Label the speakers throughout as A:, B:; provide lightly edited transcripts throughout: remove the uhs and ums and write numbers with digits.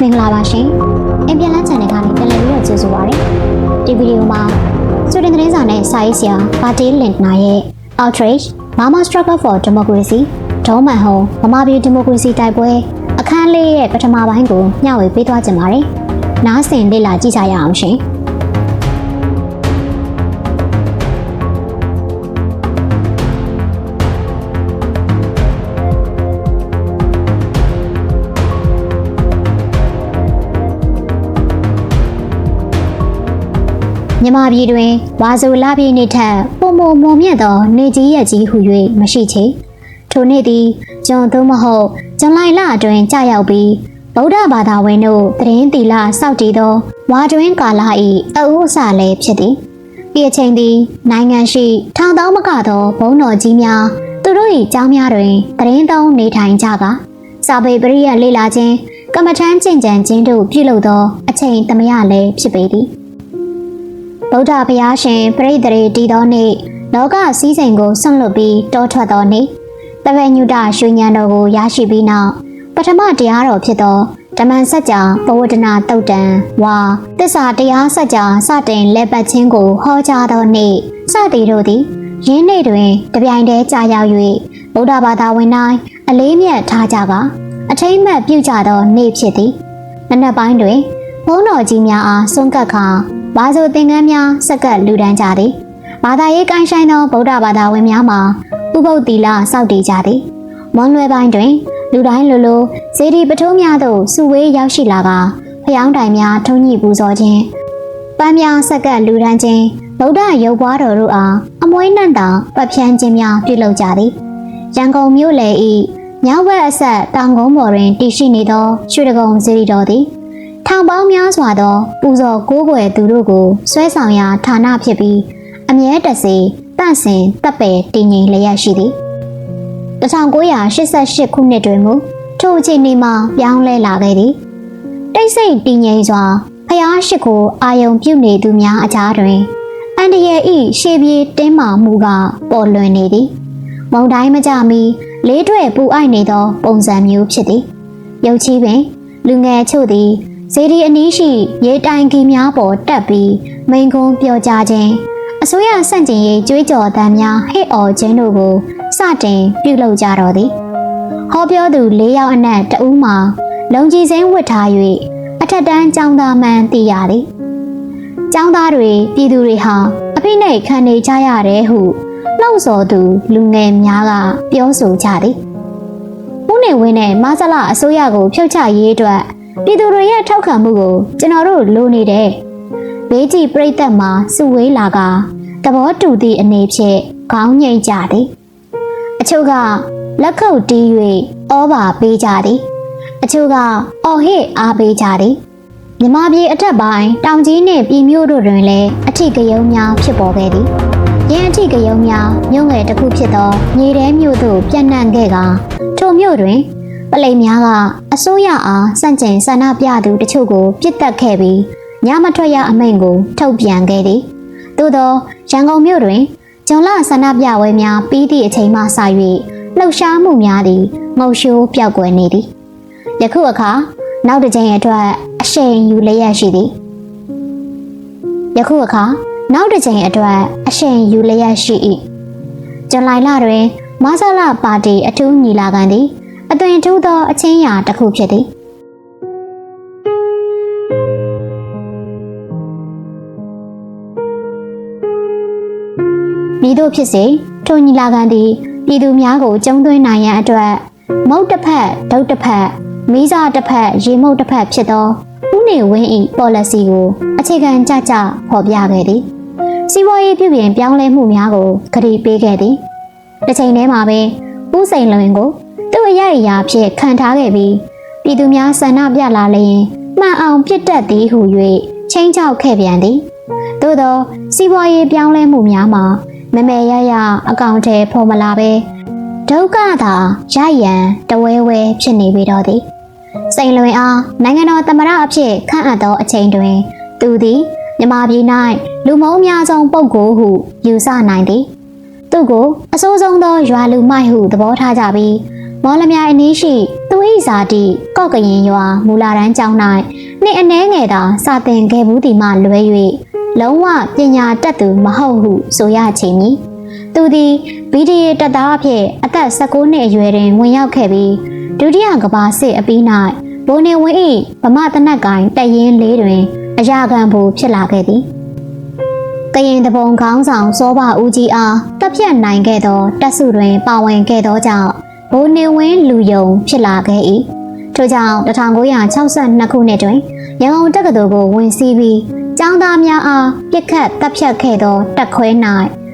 A: မင်္ဂလာပါရှင်။အင်ပြန်လန်း channel ကနေပြန်လည်ပြီးတော့ကြိုဆိုပါရစေ။ဒီဗီဒီယိုမှာဆွေဒင်သတင်းစာနဲ့စာရေးဆရာဘာတီလင်နာရဲ့ Outrage Mama Struggle for Democracy ဒေါ်မန်ဟုံမမပြည်ဒီမိုကရေစီတိုက်ပွဲအခန်းလေးရဲ့ပထမပိုင်းကိုမျှဝေပေးသွားကြပါမယ်။နားဆင်လေ့လာကြည့်ကြရအောင်ရှင်။မြန်မာပြည်တွင်ဝါဆိုလပြည့်နေ့ထက်ပုံမမွန်မြတ်သောနေကြီးရက်ကြီးဟု၍မရှိချေထိုနေ့သည်ဂျွန်သို့မဟုတ်ဇွန်လအတွင်းကြာရောက်ပြီးဗုဒ္ဓဘာသာဝင်တို့သတင်းသီလစောင့်တည်သောဝါတွင်ကာလ၏အဥအစလည်းဖြစ်သည်ဤအချိန်သည်နိုင်ငံရှိထောင်သောမကသောဘုန်းတော်ကြီးများသူတို့၏ကျောင်းများတွင်သတင်းသုံးနေထိုင်ကြကစာပေပရိယတ်လေ့လာခြင်းကမ္မထမ်းကျင့်ကြံခြင်းတို့ပြုလုပ်သောအချိန်သမယလည်းဖြစ်ပေသည်ဗုဒ္ဓဘုရားရှင်ပရိသေတည်သောနေ့လောကစည်းစိမ်ကိုဆွန့်လွတ်ပြီးတောထွက်သောနေ့တပည့်ညုတရွှေဉဏ်တော်ကိုရရှိပြီးနောက်ပထမတရားတော်ဖြစ်သောဓမ္မစကြာပဝဒနာတုတ်တံဝါသစ္စာတရားစကြာစတင်လက်ပတ်ခြင်းကိုဟောကြားသောနေ့စသည်တို့သည်ယင်းနေ့တွင်တပြိုင်တည်းကြာရောက်၍ဗုဒ္ဓဘာသာဝင်တိုင်းအလေးမြတ်ထားကြကအထိမ့်မှတ်ပြုကြသောနေ့ဖြစ်သည်နနက်ပိုင်းတွင်ဘုန်းတော်ကြီးများအားဆွန့်ကပ်ခါဘာဆိုသင်္ကန်းများစက္ကပ်လူတန်းကြသည်ဘာသာရေးကိုင်းဆိုင်သောဗုဒ္ဓဘာသာဝင်များမှာဥပုသ်သီလစောင့်တည်ကြသည်မွန်လွယ်ပိုင်းတွင်လူတိုင်းလိုစေတီပထိုးများသို့စုဝေးရောက်ရှိလာကဖျောင်းတိုင်များထုံးညှိပူဇော်ခြင်းပန်းများစက္ကပ်လူတန်းခြင်းဗုဒ္ဓရုပ်ပွားတော်တို့အားအမွှေးနှံ့သောပတ်ဖြန်းခြင်းများပြုလုပ်ကြသည်ရန်ကုန်မြို့လယ်၏မြောက်ဘက်အဆက်တောင်ကုန်းပေါ်တွင်တည်ရှိနေသောရွှေတကုံစေတီတော်သည်ထောင်ပေါင်းများစွာသောပူဇော်ကိုးကွယ်သူတို့ကိုဆွဲဆောင်ရာဌာနဖြစ်ပြီးအမြဲတစေတန့်စင်တပ်ပယ်တည်ငြိမ်လျက်ရှိသည်1988ခုနှစ်တွင်မူထိုအခြေအနေမှာပြောင်းလဲလာခဲ့သည်တိတ်ဆိတ်တည်ငြိမ်စွာဖျားရှိခိုအာယုံပြုနေသူများအကြားတွင်အန္တရာယ်ဤရှေးပြေးတင်းမာမှုကပေါ်လွင်နေသည်မုန်တိုင်းမကြမီလေးတွဲပူအိုက်နေသောပုံစံမျိုးဖြစ်သည်ရုပ်ချီးပင်လူငယ်ချို့သည်စေတီအနီးရှိရေတိုင်ကြီးများပေါ်တက်ပြီးမိန်ကုန်းပြောကြားခြင်းအစိုးရဆန့်ကျင်ရေးကြွေးကြော်သံများဟစ်အော်ခြင်းတို့ကိုစတင်ပြုလုပ်ကြတော်သည်ဟောပြောသူ၄ယောက်အနက်တဦးမှာလုံခြည်စိမ်းဝတ်ထား၍အထက်တန်းကျောင်းသားမှန်သိရသည်ကျောင်းသားတွေပြည်သူတွေဟာအဖိနှိတ်ခံနေကြရတယ်ဟုလှုံ့ဆော်သူလူငယ်များကပြောဆိုကြသည်ဦးနေဝင်းနဲ့မဆလအစိုးရကိုဖြုတ်ချရေးအတွက်ပြည်သူတွေရဲ့ထောက်ခံမှုကိုကျွန်တော်တို့လိုနေတယ်။ဘေးကြီးပြိတ္တမှာစုဝေးလာကသဘောတူသည့်အနေဖြင့်ခေါင်းငိမ့်ကြသည်။အချို့ကလက်ခုပ်တီး၍ဩဘာပေးကြသည်။အချို့ကအော်ဟစ်အားပေးကြသည်။မြမပြည်အထက်ပိုင်းတောင်ကြီးနှင့်ပြည်မြို့တို့တွင်လည်းအထိကယုံများဖြစ်ပေါ်ခဲ့သည်။ယင်းအထိကယုံများမြို့ငယ်တစ်ခုဖြစ်သောမြေထဲမြို့သို့ပြန့်နှံ့ခဲ့ကထိုမြို့တွင်ပလိမ်များကအစိုးရအားစန့်ကျင်ဆန္ဒပြသူတချို့ကိုပြစ်တက်ခဲ့ပြီးညမထွက်ရအမိန့်ကိုထုတ်ပြန်ခဲ့သည်သို့သောရန်ကုန်မြို့တွင်ဂျွန်လဆန္ဒပြပွဲများပြီးသည့်အချိန်မှစ၍လှုပ်ရှားမှုများသည်ငုံရှိုးပျောက်ကွယ်နေသည်ယခုအခါနောက်တစ်ကြိမ်အတွက်အရှိန်ယူလျက်ရှိသည်ဂျွန်လတွင်မဆလပါတီအထူးညီလာခံသည်အသွင်ထူးသောအချင်းရာတစ်ခုဖြစ်သည်မိတို့ဖြစ်စေထိုညီလာခံသည်ပြည်သူများကိုကျုံသွင်းနိုင်ရန်အတွက်မုတ်တစ်ဖက်ဒုတ်တစ်ဖက်မီးစာတစ်ဖက်ရေမုတ်တစ်ဖက်ဖြစ်သောဦးနေဝင်း၏ပေါ်လစီကိုအခြေခံကျကျဖော်ပြခဲ့သည်စီးပွားရေးပြုပြင်ပြောင်းလဲမှုများကိုကတိပေးခဲ့သည်တစ်ချိန်တည်းမှာပင်ဦးစိန်လွင်ကိုသူ့အရာဖြင့်ခံထားခဲ့ပြီးပြည်သူများဆန္ဒပြလာလျင်မှန်အောင်ပြစ်တက်သည်ဟု၍ချင်းချောက်ခဲ့ပြန်သည်သို့သောစီးပွားရေးပြောင်းလဲမှုများမှာမမေရရအကောင့်ထဲဖော်မလာပဲဒုက္ခသာရရန်တဝဲဝဲဖြစ်နေပြီတော့သည်စိန်လွင်အားနိုင်ငံတော်သမ္မတအဖြစ်ခန့်အပ်သောအချိန်တွင်သူသည်မြန်မာပြည်၌လူမုန်းအများဆုံးပုဂ္ဂိုလ်ဟုယူဆနိုင်သည်သူကိုအဆိုးဆုံးသောရွာလူမိုက်ဟုသဘောထားကြပြီး မော်လမြိုင်အနီးရှိသူ၏ဇာတိကော့ကရင်ရွာမူလာတန်းကျောင်း၌နှစ်အနည်းငယ်သာစာသင်ခဲ့မှုဒီမှလွဲ၍လုံးဝပညာတတ်သူမဟုတ်ဟုဆိုရချေမည်သူသည် BDA တပ်သားအဖြစ်အသက်19နှစ်အရွယ်တွင်ဝင်ရောက်ခဲ့ပြီးဒုတိယကမ္ဘာစစ်အပြီး၌ဘိုးနေဝင်း၏ဗမာတနက်ကိုင်တပ်ရင်းလေးတွင်အရာခံဖို့ဖြစ်လာခဲ့သည်ကရင်တပုံခေါင်းဆောင်စောဘဦးကြီးအားတပ်ဖြတ်နိုင်ခဲ့သောတပ်စုတွင်ပါဝင်ခဲ့သောကြောင့်ဘိုးနေဝင်းလူယုံဖြစ်လာခဲ့၏ထို့ကြောင့်1962ခုနှစ်တွင်ရန်ကုန်တက္ကသိုလ်ကိုဝင်စီးပြီးကျောင်းသားများအားပြစ်ခတ်တပ်ဖြတ်ခဲ့သောတပ်ခွဲ၌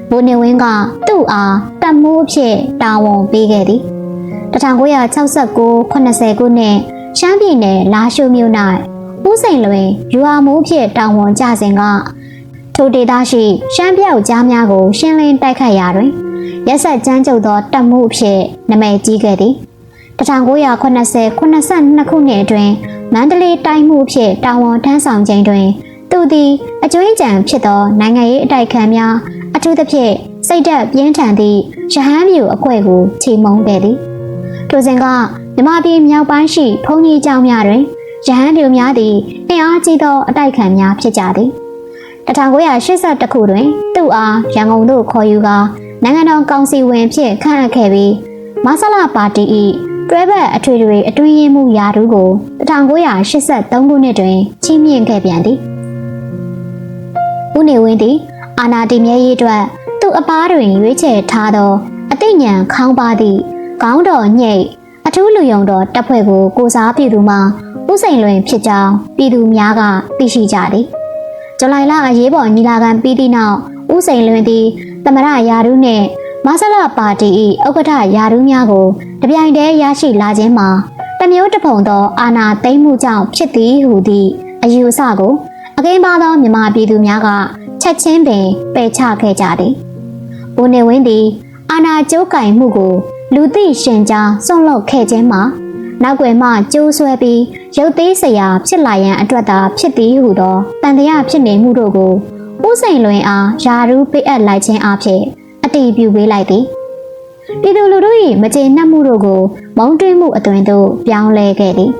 A: ဘိုးနေဝင်းကသူ့အားတပ်မှုအဖြစ်တာဝန်ပေးခဲ့သည်1969-80ခုနှစ်ရှမ်းပြည်နယ်လာရှိုးမြို့၌ဦးစိန်လွင်ယူအားမှုအဖြစ်တာဝန်ကျစဉ်ကထိုဒေသရှိရှမ်းပြောက်ကြားများကိုရှင်းလင်းတိုက်ခတ်ရာတွင်ရက်ဆက်ကြမ်းကြုတ်သောတပ်မှုအဖြစ်နာမည်ကြီးခဲ့သည်1980-82ခုနှစ်အတွင်းမန္တလေးတိုင်းမှုအဖြစ်တာဝန်ထမ်းဆောင်ခြင်းတွင်သူသည်အကျွမ်းကြံဖြစ်သောနိုင်ငံရေးအတိုက်ခံများအထူးသဖြင့်စိတ်ဓာတ်ပြင်းထန်သည့်ရဟန်းမျိုးအဖွဲ့ကိုချီးမွမ်းခဲ့သည်ထိုစဉ်ကမြန်မာပြည်မြောက်ပိုင်းရှိဘုံကြီးကျောင်းများတွင်ရဟန်းမျိုးများသည်အင်အားကြီးသောအတိုက်ခံများဖြစ်ကြသည်1982ခုတွင်သူ့အားရန်ကုန်သို့ခေါ်ယူကာနိုင်ငံတော်ကောင်စီဝင်ဖြစ်ခန့်အပ်ခဲ့ပြီးမဆလပါတီ၏တွဲဘက်အထွေထွေအတွင်းရေးမှူးရာထူးကို1983ခုနှစ်တွင်ချီးမြှင့်ခဲ့ပြန်သည်ဦးနေဝင်းသည်အာဏာတည်မြဲရေးအတွက်သူ့အပားတွင်ရွေးချယ်ထားသောအသိဉာဏ်ခေါင်းပါသည့်ခေါင်းတော်ညိတ်အထူးလူယုံတော်တပ်ဖွဲ့ကိုကိုစားပြုသူမှာဦးစိန်လွင်ဖြစ်ကြောင်းပြည်သူများကသိရှိကြသည်ဇူလိုင်လအရေးပေါ်ညီလာခံပြီးသည့်နောက်ဦးစိန်လွင်သည်သမရရာထူးနှင့်မဆလပါတီ၏ဥက္ကဋ္ဌရာထူးများကိုတပြိုင်တည်းရရှိလာခြင်းမှာတမျိုးတစ်ပုံသောအာဏာသိမ်းမှုကြောင့်ဖြစ်သည်ဟုသည့်အယူအဆကိုအကိန်းပါသောမြန်မာပြည်သူများကချက်ချင်းပင်ပယ်ချခဲ့ကြသည်။ဦးနေဝင်းသည်အာဏာကျိုးကင်မှုကိုလူသိရှင်ကြားစွန့်လွတ်ခဲ့ခြင်းမှာနောက်ွယ်မှကျိုးဆွဲပြီးရုပ်သေးစရာဖြစ်လာရန်အတွက်သာဖြစ်သည်ဟုသောတန်တရားဖြစ်နေမှုတို့ကိုဦးစိန်လွင်အားယာရူးပေးအပ်လိုက်ခြင်းအဖြစ်အတည်ပြုပေးလိုက်သည်ပြည်သူလူထု၏မကျေနပ်မှုတို့ကိုမုန်းတွင်းမှုအသွင်သို့ပြောင်းလဲခဲ့သည်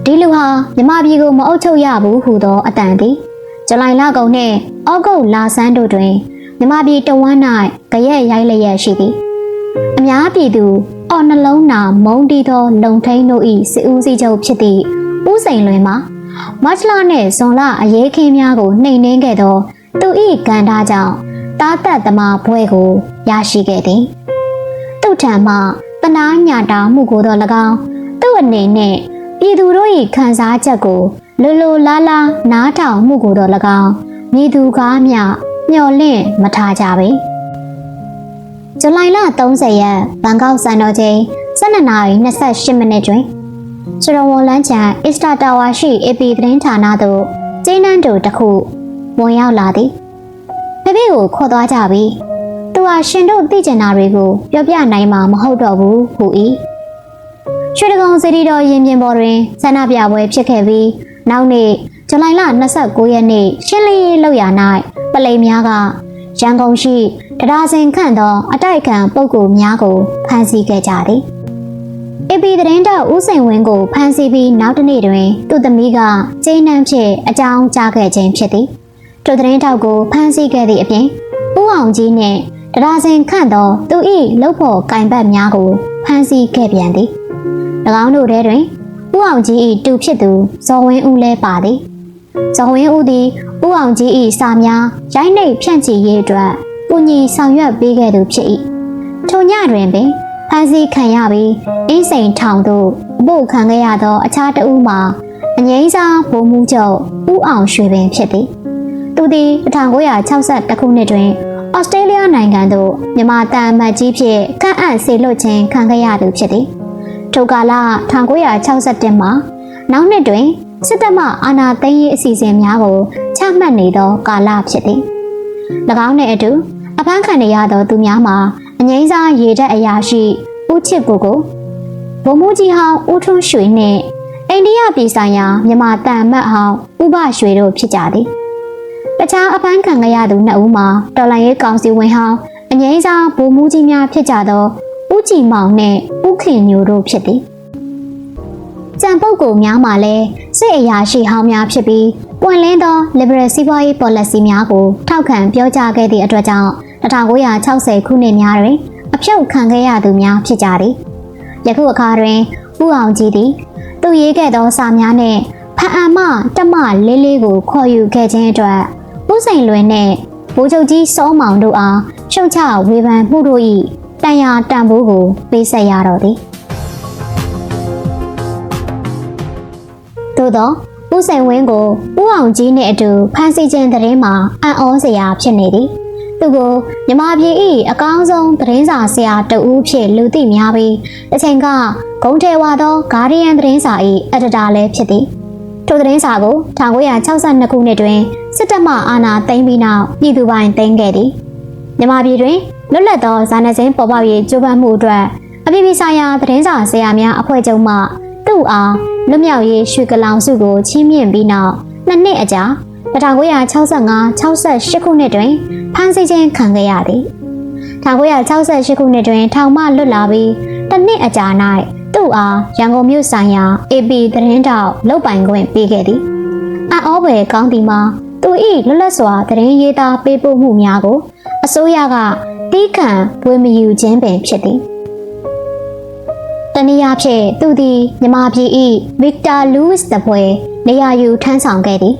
A: ဒီလူဟာမြမပြည်ကိုမအုပ်ချုပ်ရဘူးဟုသောအတန်သည်ဇူလိုင်လကုန်နှင့်ဩဂုတ်လဆန်းတို့တွင်မြမပြည်တဝန်း၌ကြရက်ရိုက်လျက်ရှိသည်အများပြည်သူအော်နှလုံးနာမုန်းတီးသောလုံထိန်တို့၏စစ်ဦးစီးချုပ်ဖြစ်သည့်ဦးစိန်လွင်မှာမတ်လနှင့်ဇွန်လအရေးခင်းများကိုနှိမ်နင်းခဲ့သောသူ၏ကံတားကြောင့်တားသက်သမားဘွဲကိုရရှိခဲ့သည်သူထံမှတနာညာတာမှုကိုတော့၎င်းသူ့အနေနဲ့ပြည်သူတို့၏ခံစားချက်ကိုလိုလိုလားလားနားထောင်မှုကိုတော့၎င်းမည်သူကားမျှမျှော်လင့်မထားကြပေဇူလိုင်လ30ရက်ဘန်ကောက်စံတော်ချိန်12:28မိနစ်တွင်စရဝလန်းချန်အစ္စတာတာဝါရှိ AP သတင်းဌာနသို့ကျင်းနှန်းတို့တစ်ခုဝင်ရောက်လာသည်ဖေဖေကိုခေါ်သွားကြပြီသူဟာရှင်တို့သိကျင်တာတွေကိုပြောပြနိုင်မှာမဟုတ်တော့ဘူးဟူ၏ရွှေတကုံစီတီတော်ရင်ပြင်ပေါ်တွင်ဆန္ဒပြပွဲဖြစ်ခဲ့ပြီးနောက်နေ့ဇူလိုင်လ29ရက်နေ့ရှင်းလင်းရေးလုပ်ရာ၌ပလိမ်များကရန်ကုန်ရှိတရားစင်ခန့်သောအတိုက်ခံပုဂ္ဂိုလ်များကိုဖမ်းဆီးခဲ့ကြသည်AP သတင်းတောက်ဦးစိန်ဝင်းကိုဖမ်းဆီးပြီးနောက်တစ်နေ့တွင်သူ့သမီးကကျင်းနှံဖြင့်အကြောင်းကြားခဲ့ခြင်းဖြစ်သည်ထိုသတင်းတောက်ကိုဖမ်းဆီးခဲ့သည့်အပြင်ဦးအောင်ကြီးနှင့်တရားစင်ခန့်သောသူ၏လုပ်ဖို့ကင်ပတ်များကိုဖမ်းဆီးခဲ့ပြန်သည်၎င်းတို့ထဲတွင်ဦးအောင်ကြီး၏တူဖြစ်သူဇော်ဝင်းဦးလည်းပါသည်ဇော်ဝင်းဦးသည်ဦးအောင်ကြီး၏စာများရိုက်နှိပ်ဖြန့်ချီရေးအတွက်ကူညီဆောင်ရွက်ပေးခဲ့သူဖြစ်၏ထိုညတွင်ပင်ဖမ်းဆီးခံရပြီးအင်းစိန်ထောင်သို့အပို့ခံခဲ့ရသောအခြားတဦးမှာအငိမ့်စားဗိုလ်မှူးချုပ်ဦးအောင်ရွှေပင်ဖြစ်သည်သူသည်1962ခုနှစ်တွင်ဩစတြေးလျနိုင်ငံသို့မြန်မာတန်အမတ်ကြီးဖြင့်ခန့်အပ်ဆေလွတ်ခြင်းခံခဲ့ရသူဖြစ်သည်ထိုကာလ1961မှာနောက်နှစ်တွင်စစ်တပ်မှအာဏာသိမ်းရေးအစီအစဉ်များကိုချမှတ်နေသောကာလဖြစ်သည်၎င်းနှင့်အတူအဖမ်းခံရသောသူများမှာအငိမ့်စားရေတပ်အရာရှိဦးချစ်ကိုဗိုလ်မှူးကြီးဟောင်းဦးထွန်းရွှေနှင့်အိန္ဒိယပြည်ဆိုင်ရာမြန်မာတန်အမတ်ဟောင်းဦးဘရွှေတို့ဖြစ်ကြသည်တခြားအဖမ်းခံရသူနှစ်ဦးမှာတော်လှန်ရေးကောင်စီဝင်ဟောင်းအငိမ့်စားဗိုလ်မှူးကြီးများဖြစ်ကြသောဦး ကြည်မောင်နဲ့ဦးခင်ညိုတို့ဖြစ်သည်ကြံပုတ်ကိုများမှလည်းစစ်အရာရှိဟောင်းများဖြစ်ပြီးပွင့်လင်းသော liberal စီးပွားရေး policy များကိုထောက်ခံပြောကြားခဲ့သည့်အတွက်ကြောင့်1960ခုနှစ်များတွင်အဖြုတ်ခံခဲ့ရသူများဖြစ်ကြသည်ယခုအခါတွင်ဦးအောင်ကြည်သည်သူရေးခဲ့သောစာများနှင့်ဖန်အံမတမလေးလေးကိုခေါ်ယူခဲ့ခြင်းအတွက်ဦးစိန်လွင်နှင့်ဗိုလ်ချုပ်ကြီးစောမောင်တို့အားရှုတ်ချဝေဖန်မှုတို့၏တန်ရာတန်ဖိုးကိုပေးဆက်ရတော့သည်သို့သောဦးစိန်ဝင်းကိုဦးအောင်ကြီးနှင့်အတူဖမ်းဆီးခြင်းသတင်းမှာအံ့ဩစရာဖြစ်နေသည်သူကိုမြန်မာပြည်၏အကောင်းဆုံးသတင်းစာဆရာတဦးဖြစ်လူသိများပြီးတစ်ချိန်ကဂုံထေဝါသောဂါဒီယန်သတင်းစာ၏အက်ဒီတာလည်းဖြစ်သည်ထိုသတင်းစာကို1962ခုနှစ်တွင်စစ်တပ်မှအာဏာသိမ်းပြီးနောက်ပြည်သူပိုင်သိမ်းခဲ့သည်မြန်မာပြည်တွင်လွတ်လပ်သောဇာနယ်စင်းပေါ်ပေါက်ရေးကြိုးပမ်းမှုအတွက်အပြည်ပြည်ဆိုင်ရာသတင်းစာဆရာများအဖွဲ့ချုပ်မှသူ့အားလွတ်မြောက်ရေးရွှေကလောင်စုကိုချီးမြှင့်ပြီးနောက်2နှစ်အကြာ1965-68ခုနှစ်တွင်ဖမ်းဆီးခြင်းခံခဲ့ရသည်1968ခုနှစ်တွင်ထောင်မှလွတ်လာပြီးတစ်နှစ်အကြာ၌သူ့အားရန်ကုန်မြို့ဆိုင်ရာ AP သတင်းတောက်လုပ်ပိုင်ခွင့်ပေးခဲ့သည်အံ့ဩဖွယ်ကောင်းသည်မှာသူ၏လွတ်လပ်စွာသတင်းရေးသားပေးပို့မှုများကိုအစိုးရကတီးခံဝေမယူခြင်းပင်ဖြစ်သည်တနည်းအားဖြင့်သူသည်မြန်မာပြည်၏ဗစ်တာလူးစ်တပွဲနေရာယူထမ်းဆောင်ခဲ့သည်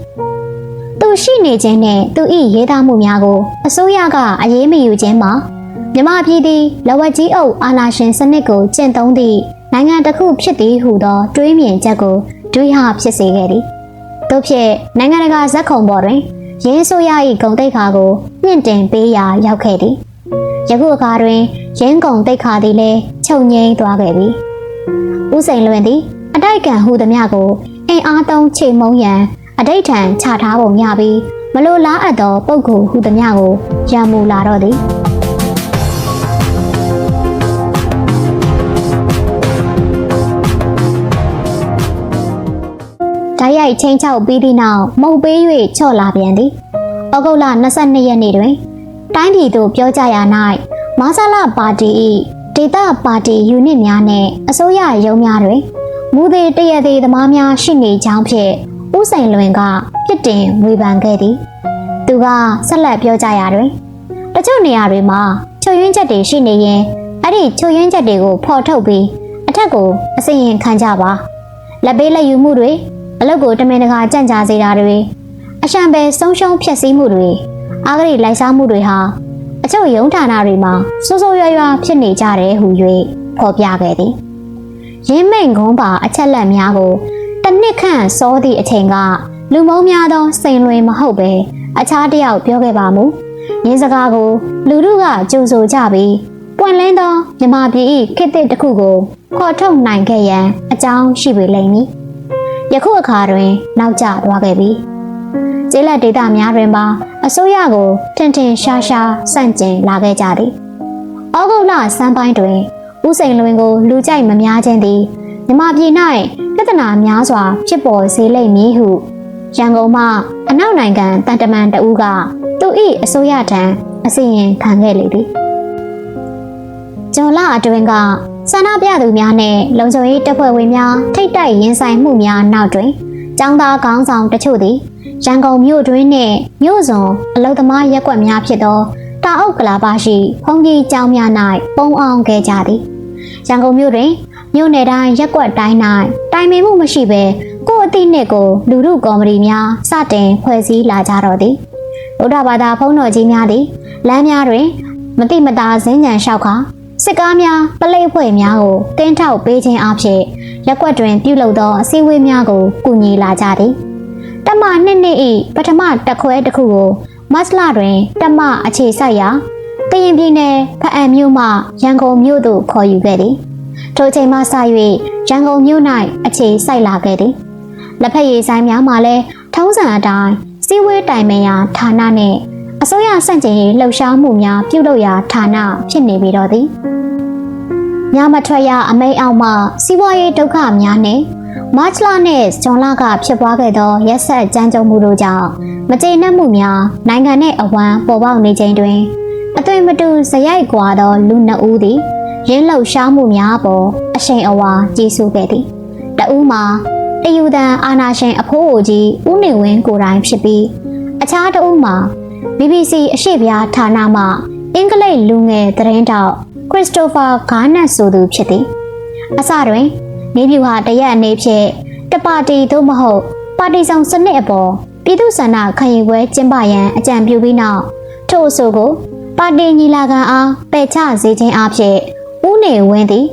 A: သူရှိနေခြင်းနှင့်သူ၏ရေးသားမှုများကိုအစိုးရကအရေးမယူခြင်းမှာမြန်မာပြည်သည်လဝက်ကြီးအုပ်အာဏာရှင်စနစ်ကိုကျင့်သုံးသည့်နိုင်ငံတစ်ခုဖြစ်သည်ဟုသောတွေးမြင်ချက်ကိုဒွိဟဖြစ်စေခဲ့သည်သို့ဖြစ်နိုင်ငံတကာဇက်ခုံပေါ်တွင်ရင်းဆိုရ၏ဂုဏ်သိက္ခာကိုမြင့်တင်ပေးရာရောက်ခဲ့သည်ယခုအခါတွင်ရင်းဂုဏ်သိက္ခာသည်လည်းချုပ်ငြိမ်းသွားခဲ့ပြီဦးစိန်လွင်သည်အတိုက်ခံဟူသည်များကိုအင်အားသုံးချိန်မုံရန်အတိတ်ထံချထားပုံရပြီးမလိုလားအပ်သောပုဂ္ဂိုလ်ဟူသည်များကိုရံမူလာတော့သည်တိုက်ရိုက်ချင်းချောက်ပြီးသည့်နောက်မုတ်ပေး၍ချော့လာပြန်သည်ဩဂုတ်လ22ရက်နေ့တွင်တိုင်းပြည်သို့ပြောကြရာ၌မဆလာပါတီ၏ဒေသပါတီယူနစ်များနှင့်အစိုးရရုံးများတွင်မူသည်တရသေးသမားများရှိနေကြောင်းဖြင့်ဦးစိန်လွင်ကပြစ်တင်ဝေဖန်ခဲ့သည်သူကဆက်လက်ပြောကြရာတွင်တချို့နေရာတွေမှာချွတ်ယွင်းချက်တွေရှိနေရင်အဲ့ဒီချွတ်ယွင်းချက်တွေကိုဖော်ထုတ်ပြီးအထက်ကိုအစီရင်ခံကြပါလက်ပေးလက်ယူမှုတွေအလုပ်ကိုတမင်တကာကြံ့ကြာစေတာတွေအရှံပဲဆုံးရှုံးဖျက်ဆီးမှုတွေအာဂရိလိုက်စားမှုတွေဟာအချို့ရုံးဌာနတွေမှာစိုးစိုးရွားရွားဖြစ်နေကြတယ်ဟု၍ဖော်ပြခဲ့သည်ရင်းမိန်ကုန်းပါအချက်လက်များကိုတစ်နှစ်ခန့်စောသည့်အချိန်ကလူမုံများသောစိန်လွင်မဟုတ်ပဲအခြားတစ်ယောက်ပြောခဲ့ပါမူရင်းစကားကိုလူတို့ကကြိုဆိုကြပြီးပွင့်လင်းသောမြမပြည်၏ခေတ်သစ်တစ်ခုကိုခေါ်ထုတ်နိုင်ခဲ့ရန်အကြောင်းရှိပေလိမ့်မည်ယခုအခါတွင်နောက်ကျသွားခဲ့ပြီကျေးလက်ဒေသများတွင်ပါအစိုးရကိုထင်ထင်ရှားရှားဆန့်ကျင်လာခဲ့ကြသည်ဩဂုတ်လစမ်းပိုင်းတွင်ဦးစိန်လွင်ကိုလူကြိုက်မများခြင်းသည်မြမပြည်၌ပြဿနာများစွာဖြစ်ပေါ်စေလိမ့်မည်ဟုရန်ကုန်မှအနောက်နိုင်ငံတန်တမန်တဦးကသူ၏အစိုးရထံအစီရင်ခံခဲ့လေသည်ဂျွန်လအတွင်းကဆန္ဒပြသူများနှင့်လုံခြုံရေးတပ်ဖွဲ့ဝင်များထိတ်တိုက်ရင်ဆိုင်မှုများနောက်တွင်ကျောင်းသားခေါင်းဆောင်တချို့သည်ရန်ကုန်မြို့တွင်းနှင့်မြို့စွန်အလုသမားရက်ကွက်များဖြစ်သောတာအုပ်ကလာပါရှိဘုံကြီးကျောင်းများ၌ပုံအောင်ခဲ့ကြသည်ရန်ကုန်မြို့တွင်မြို့နယ်တိုင်းရက်ကွက်တိုင်း၌တိုင်ပင်မှုမရှိဘဲကိုယ့်အသည့်နှင့်ကိုလူထုကော်မတီများစတင်ဖွဲ့စည်းလာကြတော့သည်ဗုဒ္ဓဘာသာဘုန်းတော်ကြီးများသည်လမ်းများတွင်မတိမတာဇင်းညံလျှောက်ခါစစ်ကားများပလိတ်ဖွဲ့များကိုတင်းထောက်ပေးခြင်းအပြင်ရက်ကွက်တွင်ပြုလုပ်သောအစည်းအဝေးများကိုကူညီလာကြသည်တမနှစ်နှစ်၏ပထမတက်ခွဲတစ်ခုကိုမတ်လတွင်တမအခြေစိုက်ရာကရင်ပြည်နယ်ဖအံမြို့မှရန်ကုန်မြို့သို့ခေါ်ယူခဲ့သည်ထိုချိန်မှစ၍ရန်ကုန်မြို့၌အခြေစိုက်လာခဲ့သည်လက်ဖက်ရည်ဆိုင်များမှလည်းထုံးစံအတိုင်းစီးဝေးတိုင်ပင်ရာဌာနနှင့်အစိုးရစန့်ကျင်ရေးလှုပ်ရှားမှုများပြုလုပ်ရာဌာနဖြစ်နေပြီတော့သည်ညမထွက်ရအမိန့်အောက်မှစီးပွားရေးဒုက္ခများနှင့်မတ်လနှင့်ဇွန်လကဖြစ်ပွားခဲ့သောရက်ဆက်ကြမ်းကြုတ်မှုတို့ကြောင့်မကျေနပ်မှုများနိုင်ငံနှင့်အဝှမ်းပေါ်ပေါက်နေချိန်တွင်အသွင်မတူဇယိုက်ကွာသောလူနှစ်ဦးသည် ရင်းလှုပ်ရှားမှုများပေါ်အရှိန်အဝါကြီးစိုးခဲ့သည်တဦးမှာတယူတန်အာနာရှင်အဖိုးအိုကြီးဦးနေဝင်းကိုယ်တိုင်ဖြစ်ပြီးအခြားတဦးမှာ BBC အရှိပြားဌာနမှအင်္ဂလိပ်လူငယ်သတင်းတောက်ခရစ္စတိုဖာဂါနတ်ဆိုသူဖြစ်သည်အစတွင်နေပြည်ဟာတရက်အနေဖြင့်တပါတီသို့မဟုတ်ပါတီဆောင်စနစ်အပေါ်ပြည်သူ့ဆန္ဒခံယူပွဲကျင်းပရန်အကြံပြုပြီးနောက်ထို့အဆိုကိုပါတီညီလာခံအားပယ်ချစေခြင်းအဖြစ်ဦးနေဝင်းသည်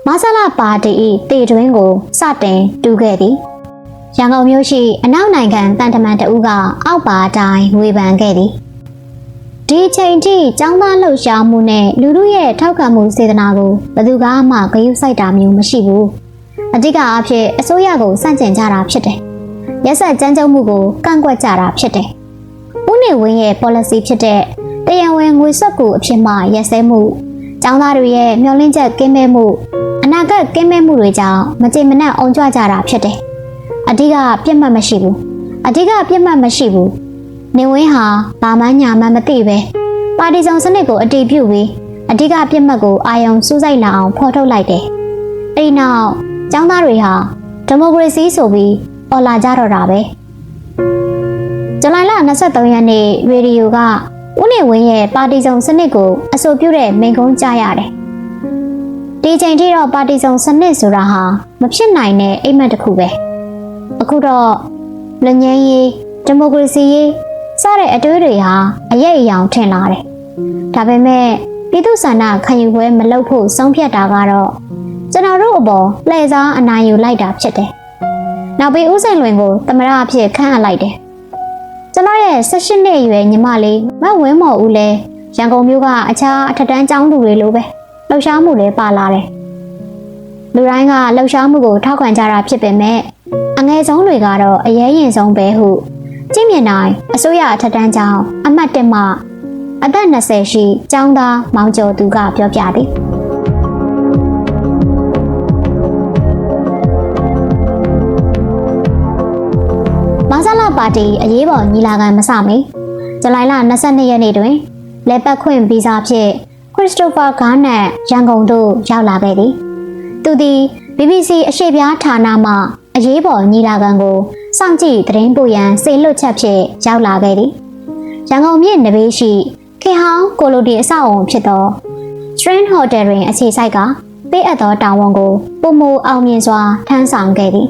A: မဆလာပါတီ၏တည်တွင်းကိုစတင်တူးခဲ့သည်ရန်ကုန်မြို့ရှိအနောက်နိုင်ငံတန်တမန်တဦးကအောက်ပါတိုင်းဝေဖန်ခဲ့သည်ဒီချိန်ထိចောင်းသားလှုပ်ရှားမှုနဲ့လူလူရဲ့ထောက်ခံမှုစေတနာကိုဘယ်သူကမှဂရုစိုက်တာမျိုးမရှိဘူးအဓိကအဖြစ်အစိုးရကိုစန့်ကျင်ကြတာဖြစ်တယ်ရက်စက်ကြမ်းကြုတ်မှုကိုကန့်ကွက်ကြတာဖြစ်တယ်ဦးနေဝင်းရဲ့ policy ဖြစ်တဲ့တရားဝင်ငွေစက်ကူအဖြစ်မှရက်စဲမှုចောင်းသားတွေရဲ့မျှော်လင့်ချက်ကင်းမဲ့မှုအနာဂတ်ကင်းမဲ့မှုတွေကြောင့်မကြေမနက်အောင်ကြွကြတာဖြစ်တယ်အဓိကပြတ်မှတ်မရှိဘူးနေဝင်းဟာဘာမှညာမှမသိပဲပါတီဆောင်စနစ်ကိုအတည်ပြုပြီးအဓိကပြတ်မှတ်ကိုအာရုံစူးစိုက်လာအောင်ဖော်ထုတ်လိုက်တယ်အဲ့ဒီနောက်ចောင်းသားတွေဟာဒီမိုကရေစီဆိုပြီးပေါ်လာကြတော့တာပဲဇူလိုင်လ23ရက်နေ့ရေဒီယိုကဦးနေဝင်းရဲ့ပါတီဆောင်စနစ်ကိုအဆိုပြုတဲ့မိန့်ခွန်းကြားရတယ်ဒီချိန်ထိတော့ပါတီဆောင်စနစ်ဆိုတာဟာမဖြစ်နိုင်တဲ့အိမ်မက်တစ်ခုပဲအခုတော့လူငယ်ရေးဒီမိုကရေစီရေးစတဲ့အတွေးတွေဟာအရေးအယောင်ထင်လာတယ်ဒါပေမဲ့ပြည်သူ့ဆန္ဒခံယူပွဲမလုပ်ဖို့ဆုံးဖြတ်တာကတော့ကျွန်တော်တို့အပေါ်လှည့်စားအနိုင်ယူလိုက်တာဖြစ်တယ်နောက်ပြီးဦးစိန်လွင်ကိုသမရအဖြစ်ခန့်အပ်လိုက်တယ်ကျွန်တော်ရဲ့18နှစ်အရွယ်ညီမလေးမဝင်းမော်ဦးလည်းရန်ကုန်မြို့ကအခြားအထက်တန်းကျောင်းသူတွေလိုပဲလှုပ်ရှားမှုတွေပါလာတယ်လူတိုင်းကလှုပ်ရှားမှုကိုထောက်ခံကြတာဖြစ်ပေမဲ့အငယ်ဆုံးတွေကတော့အရေးရင်ဆုံးပဲဟုကြည့်မြင်နိုင်အစိုးရအထက်တန်းကျောင်းအမှတ်1မှအသက်20ရှိကျောင်းသားမောင်ကျော်သူကပြောပြသည်မဆလာပါတီအရေးပေါ်ညီလာခံမစမီဇူလိုင်လ22ရက်နေ့တွင်လေပတ်ခွင့်ဗီဇာဖြင့်ခရစ္စတိုဖာဂါနတ်ရန်ကုန်သို့ရောက်လာခဲ့သည်သူသည် BBC အရှိပြားဌာနမှအရေးပေါ်ညီလာခံကိုစောင့်ကြည့်သတင်းပို့ရန်စေလွှတ်ချက်ဖြင့်ရောက်လာခဲ့သည်ရန်ကုန်မြို့နဘေးရှိခေဟောင်းကိုလိုတီအဆောက်အုံဖြစ်သော Strand Hotel တွင်အခြေစိုက်ကပေးအပ်သောတာဝန်ကိုပုံမအောင်မြင်စွာထမ်းဆောင်ခဲ့သည်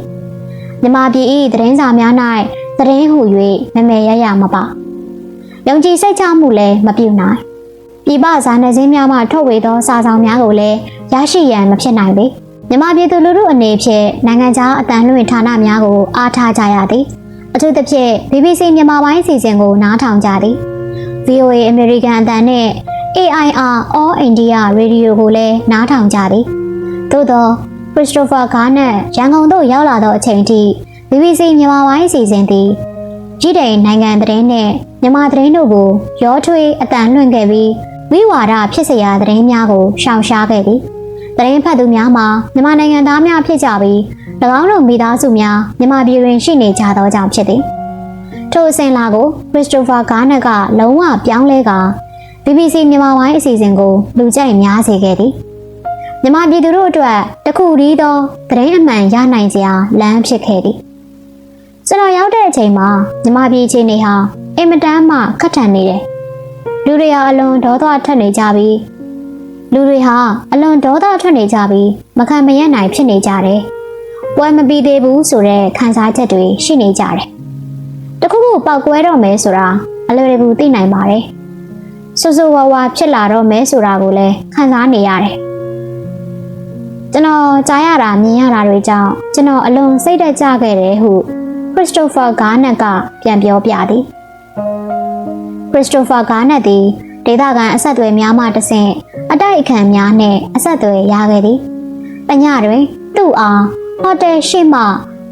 A: မြန်မာပြည်၏သတင်းစာများ၌သတင်းဟူ၍မမေရရမပါယုံကြည်စိတ်ချမှုလည်းမပြုနိုင်ပြည်ပဇာနယ်စည်းများမှထုတ်ဝေသောစာဆောင်များကိုလည်းရရှိရန်မဖြစ်နိုင်ပေမြန်မာပြည်သူလူထုအနေဖြင့်နိုင်ငံခြားအတန်လွှင့်ဌာနများကိုအားထားကြရသည်အထူးသဖြင့် BBC မြန်မာပိုင်းအစီအစဉ်ကိုနားထောင်ကြသည် VOA အမေရိကန်အတန်နှင့် AIR All India Radio ကိုလည်းနားထောင်ကြသည်သို့သောခရစ္စတိုဖာဂါနတ်ရန်ကုန်သို့ရောက်လာသောအချိန်ထိ BBC မြန်မာပိုင်းအစီအစဉ်သည်ကြီးတိမ်နိုင်ငံသတင်းနှင့်မြန်မာသတင်းတို့ကိုရောထွေးအတန်လွှင့်ခဲ့ပြီးဝိဝါဒဖြစ်စရာသတင်းများကိုရှောင်ရှားခဲ့သည်သတင်းဖတ်သူများမှာမြန်မာနိုင်ငံသားများဖြစ်ကြပြီး၎င်းတို့မိသားစုများမြန်မာပြည်တွင်ရှိနေကြသောကြောင့်ဖြစ်သည်ထိုအစဉ်လာကိုခရစ္စတိုဖာဂါနတ်ကလုံးဝပြောင်းလဲကာ BBC မြန်မာပိုင်းအစီအစဉ်ကိုလူကြိုက်များစေခဲ့သည်မြန်မာပြည်သူတို့အတွက်တခုတည်းသောသတင်းအမှန်ရနိုင်စရာလမ်းဖြစ်ခဲ့သည်ကျွန်တော်ရောက်တဲ့အချိန်မှာမြန်မာပြည်အခြေအနေဟာအင်မတန်မှခက်ထန်နေတယ်လူတွေဟာအလွန်ဒေါသထွက်နေကြပြီးမခံမရပ်နိုင်ဖြစ်နေကြတယ်ပွဲမပြီးသေးဘူးဆိုတဲ့ခံစားချက်တွေရှိနေကြတယ်တခုခုပောက်ကွဲတော့မယ်ဆိုတာအလွယ်တကူသိနိုင်ပါတယ်ဆူဆူဝါဝါဖြစ်လာတော့မယ်ဆိုတာကိုလည်းခံစားနေရတယ်ကျွန်တော်ကြားရတာမြင်ရတာတွေကြောင့်ကျွန်တော်အလွန်စိတ်သက်ကြခဲ့တယ်ဟုခရစ္စတိုဖာဂါနတ်ကပြန်ပြောပြသည်ခရစ္စတိုဖာဂါနတ်သည်ဒေသခံအဆက်အသွယ်များမှတဆင့်အတိုက်အခံများနှင့်အဆက်အသွယ်ရခဲ့သည်။တညတွင်သူ့အားဟိုတယ်ရှိမှ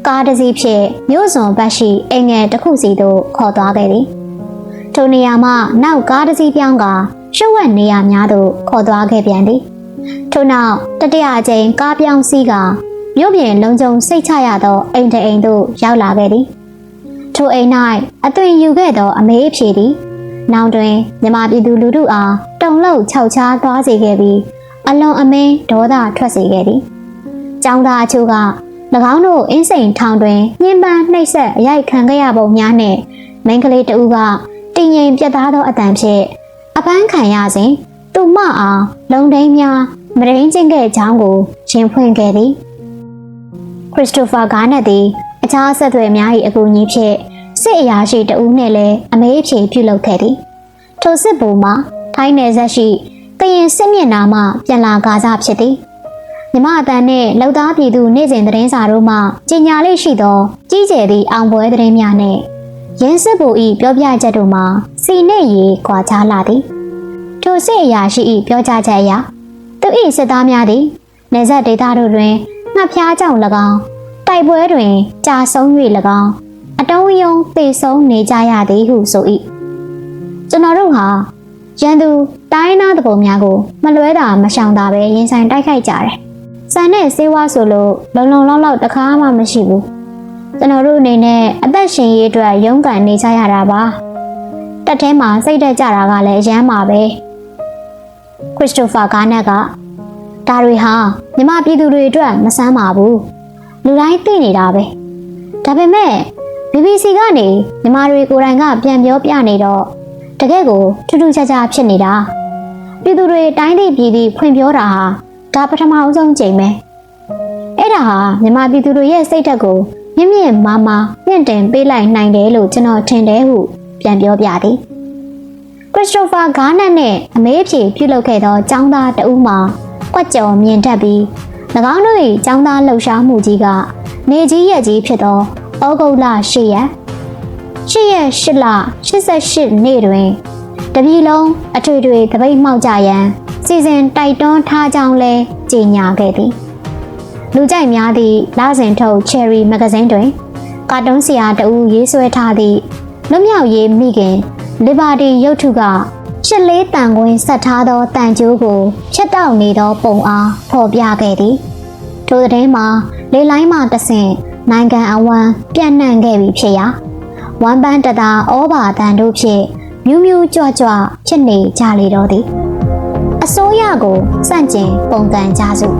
A: ကားတစ်စီးဖြင့်မြို့စွန်ဘက်ရှိအိမ်ငယ်တစ်ခုစီသို့ခေါ်သွားခဲ့သည်။ထိုနေရာမှနောက်ကားတစ်စီးပြောင်းကာရှုပ်ဝက်နေရာများသို့ခေါ်သွားခဲ့ပြန်သည်။ထို့နောက်တတိယအကြိမ်ကားပြောင်းစီးကာမြို့ပြင်လုံးကျုံစိတ်ချရသောအိမ်တစ်အိမ်သို့ရောက်လာခဲ့သည်။ထိုအိမ်၌အသွင်ယူခဲ့သောအမေးဖြေသည်။နောက်တွင်မြမပြည်သူလူထုအားတုံ့လောက်ခြောက်ခြားသွားစေခဲ့ပြီးအ အလွန်အမင်းဒေါသထွက်စေခဲ့သည်။ကျောင်းသားအချို့က၎င်းတို့အင်းစိန်ထောင်တွင်ညှဉ်းပန်းနှိပ်စက်အရိုက်ခံခဲ့ရပုံများနှင့်မိန်းကလေးတဦးကတင်ရင်ပြတ်သားသောအတန်ဖြင့်အပန်းခံရစဉ်သူမအားလုံဒိန်းများမရင်းကျင့်ခဲ့ကြောင်းကိုရင်ဖွင့်ခဲ့သည်ခရစ္စတိုဖာဂါနက်သည်အခြားဆက်သွယ်များ၏အကူအညီဖြင့်စစ်အရာရှိတဦးနှင့်လည်းအမေးအဖြေပြုလုပ်ခဲ့သည်ထိုစစ်ဗိုလ်မှထိုင်းနယ်စပ်ရှိကရင်စစ်မျက်နှာမှပြန်လာကားစားဖြစ်သည်မြမအတန်နှင့်လောက်သားပြည်သူနေ့စဉ်သတင်းစာတို့မှကြီးညာလေးရှိသောကြီးကျယ်သည့်အောင်ပွဲသတင်းများနှင့်ရင်းစစ်ဗိုလ်၏ပြောပြချက်တို့မှာစီနှင့်ရေကွာခြားလာသည်ထိုစစ်အရာရှိ၏ပြောကြားချက်အရသူ၏စစ်သားများသည်နယ်စပ်ဒေသတို့တွင်ငှက်ဖျားကြောင့်၎င်းတိုက်ပွဲတွင်ကြာဆုံး၍၎င်းအတုံးယုံသေဆုံးနေကြရသည်ဟုဆို၏ကျွန်တော်တို့ဟာရန်သူတိုင်းနာတပုံများကိုမလွဲတာမရှောင်တာပဲရင်ဆိုင်တိုက်ခိုက်ကြတယ်။စံနဲ့စေဝါဆိုလို့လုံလုံလောက်လောက်တခါမှမရှိဘူး။ကျွန်တော်တို့အနေနဲ့အသက်ရှင်ရေးအတွက်ရုန်းကန်နေကြရတာပါ။တက်ထဲမှာစိတ်တက်ကြတာကလည်းရမ်းပါပဲ။ခရစ္စတိုဖာဂါနက်ကဒါတွေဟာမြမပြည်သူတွေအတွက်မဆန်းပါဘူး။လူတိုင်းသိနေတာပဲ။ဒါပေမဲ့ BBC ကနေမြမတွေကိုယ်တိုင်ကပြန်ပြောပြနေတော့တကယ့်ကိုထူးထူးခြားခြားဖြစ်နေတာပြည်သူတွေတိုင်းပြည်ပြည်ဖွင့်ပြောတာဟာဒါပထမအဆုံးချိန်ပဲအဲ့ဒါဟာမြန်မာပြည်သူတွေရဲ့စိတ်ဓာတ်ကိုမြင့်မြင့်မားမားမြင့်တင်ပေးလိုက်နိုင်တယ်လို့ကျွန်တော်ထင်တယ်ဟုပြန်ပြောပြသည်ခရစ္စတိုဖာဂါနက်နဲ့အမေးဖြေပြုလုပ်ခဲ့သောចောင်းသားတဦးမှာကွက်ကြော်မြင်တတ်ပြီး၎င်းတို့၏ចောင်းသားလှုပ်ရှားမှုကြီးကနေကြီးရက်ကြီးဖြစ်သောဩဂုတ်လ10ရက်8ရက်8လ88နေ့တွင်တပြည်လုံးအထွေထွေသပိတ်မှောက်ကြရန်စီစဉ်တိုက်တွန်းထားကြောင်းလဲကြေညာခဲ့သည်လူကြိုက်များသည့်လစဉ်ထုတ် Cherry မဂ္ဂဇင်းတွင်ကာတွန်းဆရာတဦးရေးဆွဲထားသည့်လွတ်မြောက်ရေးမိခင် Liberty ရုပ်ထုကရှစ်လေးတန်ခွင်းဆက်ထားသောတန်ကြိုးကိုဖြတ်တောက်နေသောပုံအားဖော်ပြခဲ့သည်ထိုသတင်းမှာလေလိုင်းမှတဆင့်နိုင်ငံအဝန်းပြန့်နှံ့ခဲ့ပြီဖြစ်ရာဝမ်ပန်းတတာဩဘာတန်တို့ဖြင့်မြူးမြူးကြွကြွဖြစ်နေကြလေတော့သည်အစိုးရကိုစန့်ကျင်ပုံကန်ကြစို့